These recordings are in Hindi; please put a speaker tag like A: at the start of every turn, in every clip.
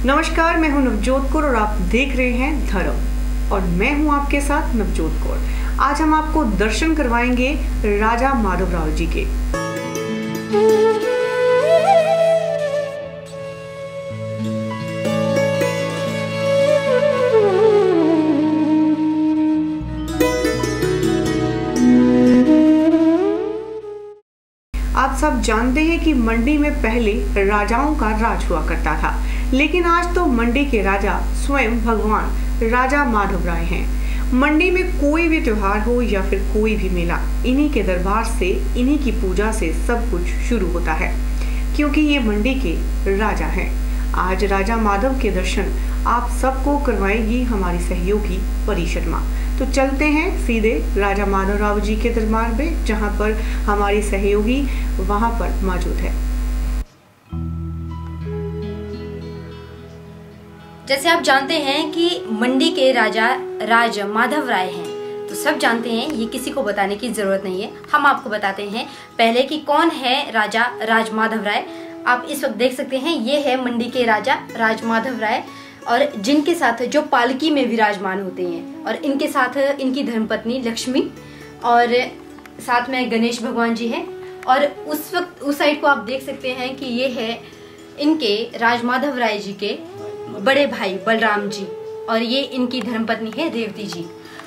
A: नमस्कार, मैं हूं नवजोत कौर और आप देख रहे हैं धर्म और मैं हूं आपके साथ नवजोत कौर। आज हम आपको दर्शन करवाएंगे राजा माधवराव जी के। आप सब जानते हैं कि मंडी में पहले राजाओं का राज हुआ करता था, लेकिन आज तो मंडी के राजा स्वयं भगवान राजा माधवराय हैं। मंडी में कोई भी त्योहार हो या फिर कोई भी मेला, इन्हीं के दरबार से, इन्हीं की पूजा से सब कुछ शुरू होता है, क्योंकि ये मंडी के राजा हैं। आज राजा माधव के दर्शन आप सबको करवाएगी हमारी सहयोगी परी शर्मा। तो चलते हैं सीधे राजा माधवराव जी के दरबार में, जहां पर हमारी सहयोगी वहां पर मौजूद है।
B: जैसे आप जानते हैं कि मंडी के राजा राज माधवराय हैं, तो सब जानते हैं, ये किसी को बताने की जरूरत नहीं है। हम आपको बताते हैं पहले कि कौन है राजा राज माधवराय। आप इस वक्त देख सकते हैं, ये है मंडी के राजा राज माधवराय, और जिनके साथ जो पालकी में विराजमान होते हैं, और इनके साथ इनकी धर्मपत्नी लक्ष्मी, और साथ में गणेश भगवान जी हैं। और उस वक्त उस साइड को आप देख सकते हैं कि ये है इनके राज माधवराय जी के बड़े भाई बलराम जी, और ये इनकी धर्मपत्नी है रेवती जी।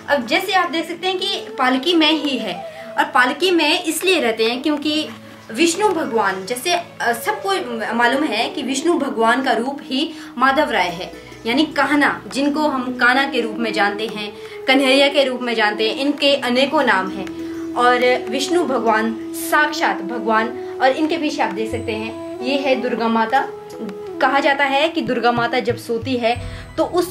B: अब जैसे आप देख सकते हैं कि पालकी में ही है, और पालकी में इसलिए रहते हैं क्योंकि विष्णु भगवान, जैसे सबको मालूम है कि विष्णु भगवान का रूप ही माधवराय है, यानी कान्हा, जिनको हम कान्हा के रूप में जानते हैं, कन्हैया के रूप में जानते हैं, इनके अनेकों नाम हैं। और विष्णु भगवान साक्षात भगवान, और इनके पीछे आप देख सकते हैं ये है दुर्गा माता। कहा जाता है कि दुर्गा माता जब सोती है तो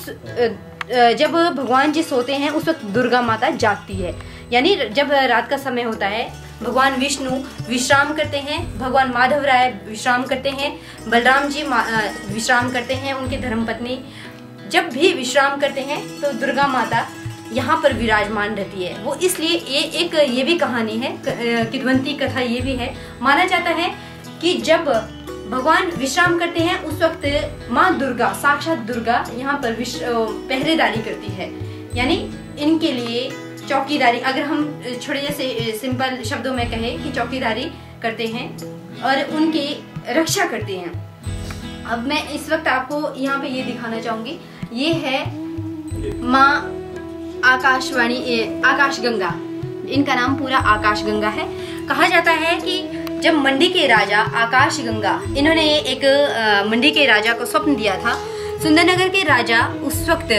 B: जब भगवान जी सोते हैं उस वक्त दुर्गा माता जागती है, यानी जब रात का समय होता है भगवान विष्णु विश्राम करते हैं, भगवान माधवराय विश्राम करते हैं, बलराम जी विश्राम करते हैं, उनकी धर्मपत्नी जब भी विश्राम करते हैं तो दुर्गा माता यहाँ पर विराजमान रहती है। वो इसलिए ये भी कहानी है, किंवदंती कथा ये भी है। माना जाता है कि जब भगवान विश्राम करते हैं उस वक्त माँ दुर्गा, साक्षात दुर्गा यहाँ पर पहरेदारी करती है, यानी इनके लिए चौकीदारी, अगर हम छोटे जैसे सिंपल शब्दों में कहें कि चौकीदारी करते हैं और उनकी रक्षा करते हैं। अब मैं इस वक्त आपको यहाँ पे ये दिखाना चाहूंगी, ये है माँ आकाश गंगा, इनका नाम पूरा आकाश गंगा है। कहा जाता है कि जब मंडी के राजा आकाश गंगा, इन्होंने एक मंडी के राजा को स्वप्न दिया था। सुंदरनगर के राजा उस वक्त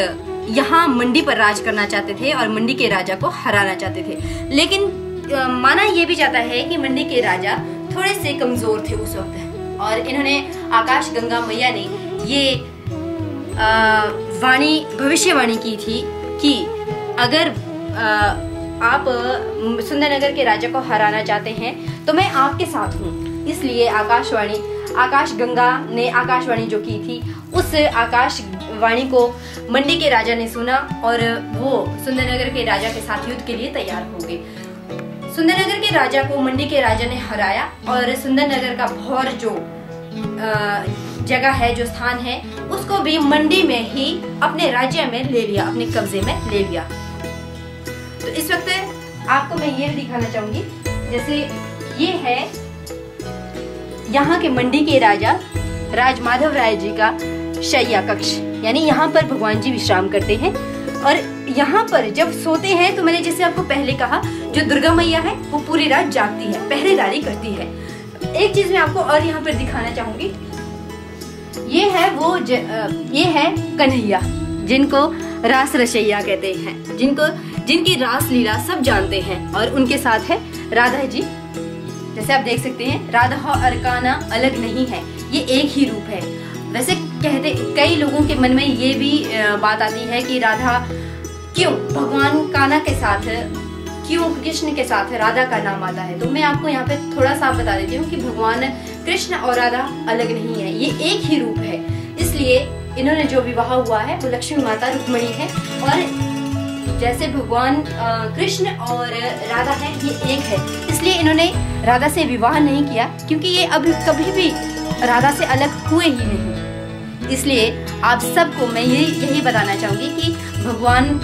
B: यहाँ मंडी पर राज करना चाहते थे और मंडी के राजा को हराना चाहते थे, लेकिन माना यह भी जाता है कि मंडी के राजा थोड़े से कमजोर थे उस वक्त, और इन्होंने आकाश गंगा मैया ने ये भविष्यवाणी की थी कि अगर आप सुंदरनगर के राजा को हराना चाहते हैं तो मैं आपके साथ हूँ। इसलिए आकाश गंगा ने आकाशवाणी जो की थी, उस आकाशवाणी को मंडी के राजा ने सुना और वो सुंदरनगर के राजा के साथ युद्ध के लिए तैयार हो गए। सुंदरनगर के राजा को मंडी के राजा ने हराया और सुंदरनगर का भौर जो जगह है, जो स्थान है, उसको भी मंडी में ही अपने राज्य में ले लिया, अपने कब्जे में ले लिया। तो इस वक्त आपको मैं ये दिखाना चाहूंगी, जैसे ये है यहाँ के मंडी के राजा राज माधवराय जी का शैया कक्ष, यानी यहाँ पर भगवान जी विश्राम करते हैं। और यहाँ पर जब सोते हैं तो मैंने जैसे आपको पहले कहा, जो दुर्गा मैया है वो पूरी रात जागती है, पहरेदारी करती है। एक चीज मैं आपको और यहाँ पर दिखाना चाहूंगी, ये है कन्हैया, जिनको रास रसैया कहते हैं, जिनकी रास लीला सब जानते हैं, और उनके साथ है राधा जी। जैसे आप देख सकते हैं, राधा और कान्हा अलग नहीं है, ये एक ही रूप है। वैसे कई लोगों के मन में ये भी बात आती है कि राधा क्यों भगवान कान्हा के साथ, क्यों कृष्ण के साथ राधा का नाम आता है। तो मैं आपको यहाँ पे थोड़ा सा बता देती हूँ कि भगवान कृष्ण और राधा अलग नहीं है, ये एक ही रूप है। इसलिए इन्होंने जो विवाह हुआ है वो लक्ष्मी माता रुक्मिणी है, और जैसे भगवान कृष्ण और राधा है ये एक है, इसलिए इन्होंने राधा से विवाह नहीं किया, क्योंकि ये अभी कभी भी राधा से अलग हुए ही नहीं। इसलिए आप सबको मैं यही बताना चाहूंगी कि भगवान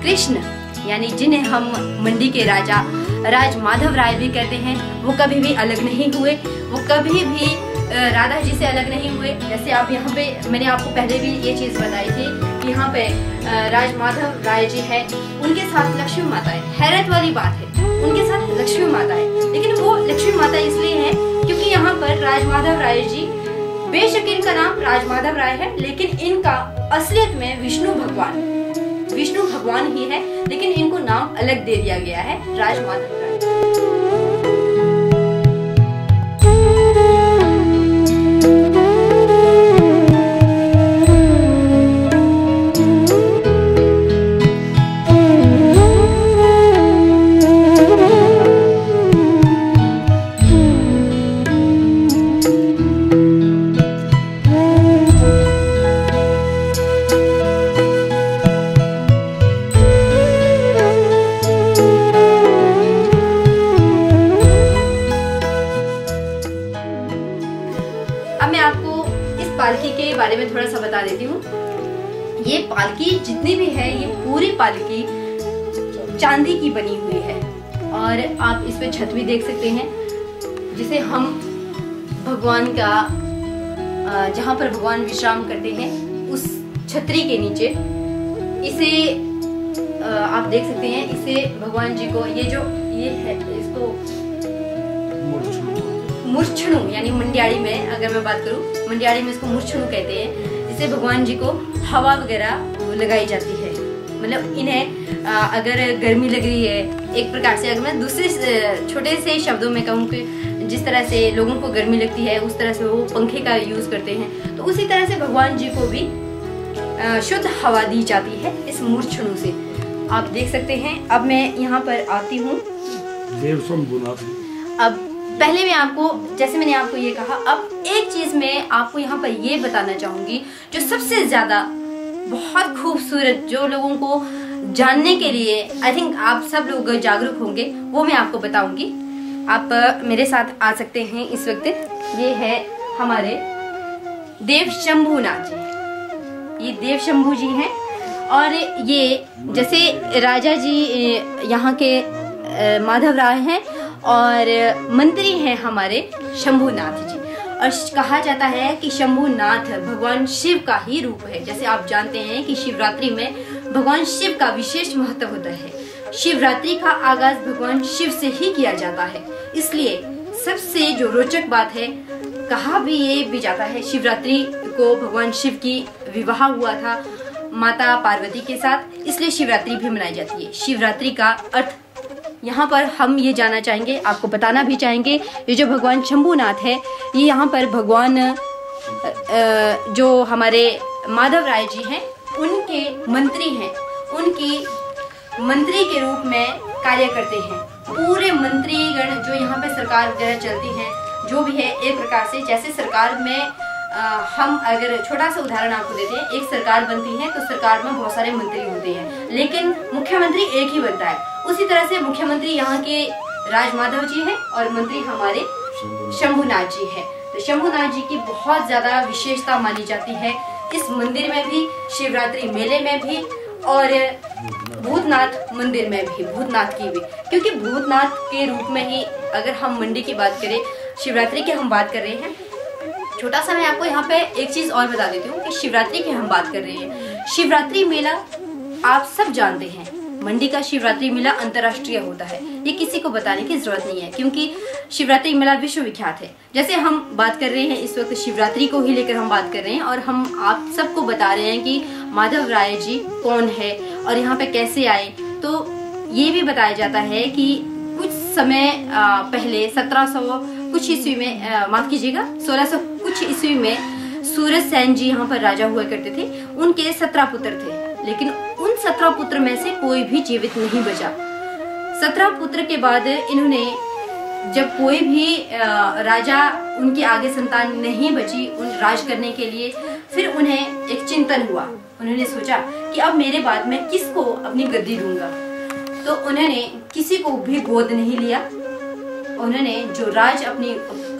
B: कृष्ण यानी जिन्हें हम मंडी के राजा राज माधव राय भी कहते हैं, वो कभी भी अलग नहीं हुए, वो कभी भी राधा जी से अलग नहीं हुए। जैसे आप यहाँ पे मैंने आपको पहले भी ये चीज बताई थी कि यहाँ पे राज माधव राय जी है, उनके साथ लक्ष्मी माता है। हैरत वाली बात है, उनके साथ लक्ष्मी माता है, लेकिन वो लक्ष्मी माता इसलिए है क्योंकि यहाँ पर राज माधव राय जी, बेशक इनका नाम राज माधव राय है, लेकिन इनका असलियत में विष्णु भगवान ही है, लेकिन इनको नाम अलग दे दिया गया है, राज माधव राय। पालकी के बारे में थोड़ा सा बता देती हूँ। ये पालकी जितनी भी है, ये पूरी पालकी चांदी की बनी हुई है और आप इस पे छत भी देख सकते हैं, जिसे हम भगवान का जहाँ पर भगवान विश्राम करते हैं उस छतरी के नीचे इसे आप देख सकते हैं। इसे भगवान जी को ये है, इसको मूर्छणु यानी मंडियाड़ी में अगर मैं बात करूं, मंडियाड़ी में इसको मूर्छणु कहते हैं। इसे भगवान जी को हवा वगैरह लगाई जाती है। मतलब इन्हें अगर गर्मी लग रही है, एक प्रकार से अगर मैं दूसरे छोटे से शब्दों में कहूँ कि जिस तरह से लोगों को गर्मी लगती है उस तरह से वो पंखे का यूज करते हैं, तो उसी तरह से भगवान जी को भी शुद्ध हवा दी जाती है इस मूर्छणु से। आप देख सकते हैं। अब मैं यहाँ पर आती हूँ। अब पहले मैं आपको, जैसे मैंने आपको ये कहा, अब एक चीज मैं आपको यहाँ पर ये बताना चाहूंगी जो सबसे ज्यादा बहुत खूबसूरत, जो लोगों को जानने के लिए आई थिंक आप सब लोग जागरूक होंगे, वो मैं आपको बताऊंगी। आप मेरे साथ आ सकते हैं इस वक्त। ये है हमारे देव शंभुनाथ जी। ये देव शंभु जी हैं और ये जैसे राजा जी यहाँ के माधव राय हैं और मंत्री हैं हमारे शंभुनाथ जी। और कहा जाता है कि शंभुनाथ भगवान शिव का ही रूप है। जैसे आप जानते हैं कि शिवरात्रि में भगवान शिव का विशेष महत्व होता है। शिवरात्रि का आगाज भगवान शिव से ही किया जाता है, इसलिए सबसे जो रोचक बात है, कहा भी ये भी जाता है शिवरात्रि को भगवान शिव की विवाह हुआ था माता पार्वती के साथ, इसलिए शिवरात्रि भी मनाई जाती है। शिवरात्रि का अर्थ यहाँ पर हम ये जानना चाहेंगे, आपको बताना भी चाहेंगे। ये जो भगवान शंभुनाथ है, ये यहाँ पर भगवान जो हमारे माधव राय जी हैं उनके मंत्री हैं, उनकी मंत्री के रूप में कार्य करते हैं। पूरे मंत्रीगण जो यहाँ पे सरकार वगैरह चलती है, जो भी है, एक प्रकार से जैसे सरकार में हम अगर छोटा सा उदाहरण आपको देते हैं, एक सरकार बनती है तो सरकार में बहुत सारे मंत्री होते हैं, लेकिन मुख्यमंत्री एक ही बनता है। उसी तरह से मुख्यमंत्री यहाँ के राज माधव जी हैं और मंत्री हमारे शंभुनाथ जी हैं। तो शंभुनाथ जी की बहुत ज्यादा विशेषता मानी जाती है इस मंदिर में भी, शिवरात्रि मेले में भी और भूतनाथ मंदिर में भी, भूतनाथ की भी, क्योंकि भूतनाथ के रूप में ही अगर हम मंडी की बात करें, शिवरात्रि की हम बात कर रहे हैं। छोटा सा मैं आपको यहाँ पे एक चीज और बता देती हूँ कि शिवरात्रि की हम बात कर रहे हैं। शिवरात्रि मेला आप सब जानते हैं, मंडी का शिवरात्रि मेला अंतर्राष्ट्रीय होता है, ये किसी को बताने की जरूरत नहीं है क्योंकि शिवरात्रि मेला विश्व विख्यात है। जैसे हम बात कर रहे हैं इस वक्त शिवरात्रि को ही लेकर हम बात कर रहे हैं और हम आप सबको बता रहे हैं कि माधव राय जी कौन है और यहाँ पे कैसे आए। तो ये भी बताया जाता है कि कुछ समय पहले 1700 कुछ ईस्वी में, माफ कीजिएगा 1600 कुछ ईस्वी में सूरज सेन जी यहाँ पर राजा हुआ करते थे। उनके 17 पुत्र थे, लेकिन उन 17 पुत्र में से कोई भी जीवित नहीं बचा। 17 पुत्र के बाद इन्होंने, जब कोई भी राजा उनके आगे संतान नहीं बची उन राज करने के लिए, फिर उन्हें एक चिंतन हुआ। उन्होंने सोचा कि अब मेरे बाद में किसको अपनी गद्दी दूंगा। तो उन्होंने किसी को भी गोद नहीं लिया। उन्होंने जो राज अपनी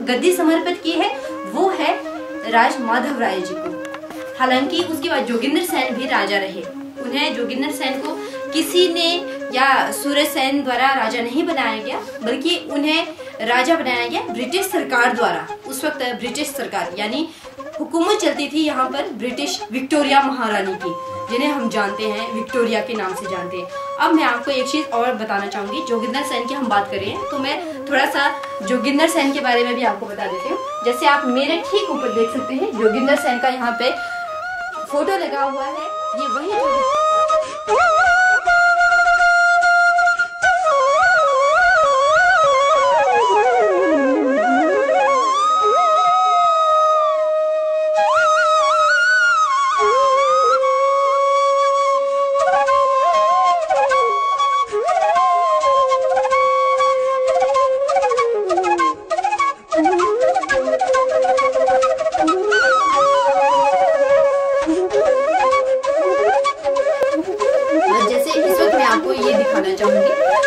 B: गद्दी समर्पित की है वो है राज माधव राय जी को। हालांकि उसके बाद जोगिंदर सेन भी राजा रहे। उन्हें जोगिंदर सेन को किसी ने या सूर्यसेन द्वारा राजा नहीं बनाया गया, बल्कि उन्हें राजा बनाया गया ब्रिटिश सरकार द्वारा। उस वक्त ब्रिटिश सरकार यानी हुकूमत चलती थी यहाँ पर ब्रिटिश विक्टोरिया महारानी की, जिन्हें हम जानते हैं विक्टोरिया के नाम से जानते हैं। अब मैं आपको एक चीज और बताना चाहूंगी, जोगिंदर सेन की हम बात करें तो मैं थोड़ा सा जोगिंदर सेन के बारे में भी आपको बता देती हूँ। जैसे आप मेरे ठीक ऊपर देख सकते हैं जोगिंदर सेन का यहाँ पे फोटो लगा हुआ है, ये वही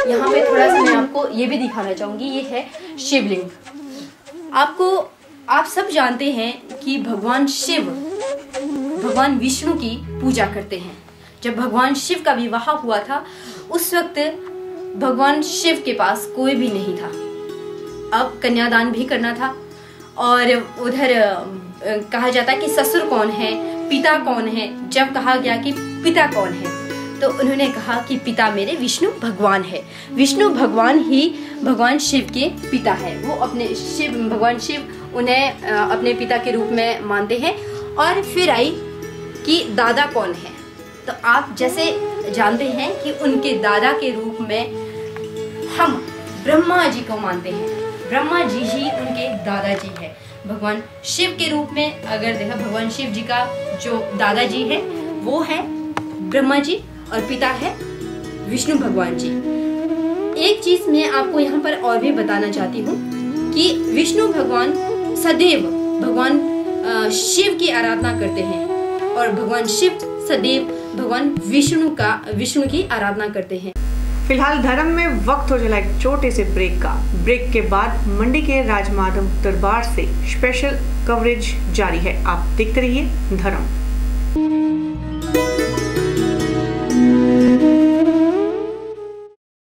B: यहाँ पे थोड़ा सा मैं आपको ये भी दिखाना चाहूंगी, ये है शिवलिंग। आप सब जानते हैं कि भगवान शिव भगवान विष्णु की पूजा करते हैं। जब भगवान शिव का विवाह हुआ था उस वक्त भगवान शिव के पास कोई भी नहीं था। अब कन्यादान भी करना था और उधर कहा जाता है कि ससुर कौन है, पिता कौन है। जब कहा गया कि पिता कौन है तो उन्होंने कहा कि पिता मेरे विष्णु भगवान है। विष्णु भगवान ही भगवान शिव के पिता है। वो अपने भगवान शिव उन्हें अपने पिता के रूप में मानते हैं। और फिर आई कि दादा कौन है, तो आप जैसे जानते हैं कि उनके दादा के रूप में हम ब्रह्मा जी को मानते हैं। ब्रह्मा जी ही उनके दादाजी है। भगवान शिव के रूप में अगर देखा, भगवान शिव जी का जो दादाजी है वो है ब्रह्मा जी और पिता है विष्णु भगवान जी। एक चीज मैं आपको यहाँ पर और भी बताना चाहती हूँ कि विष्णु भगवान सदैव भगवान शिव की आराधना करते हैं और भगवान शिव सदैव भगवान विष्णु की आराधना करते हैं।
A: फिलहाल धर्म में वक्त हो चला एक छोटे से ब्रेक का। ब्रेक के बाद मंडी के राजमाधव दरबार से स्पेशल कवरेज जारी है। आप देखते रहिए धर्म।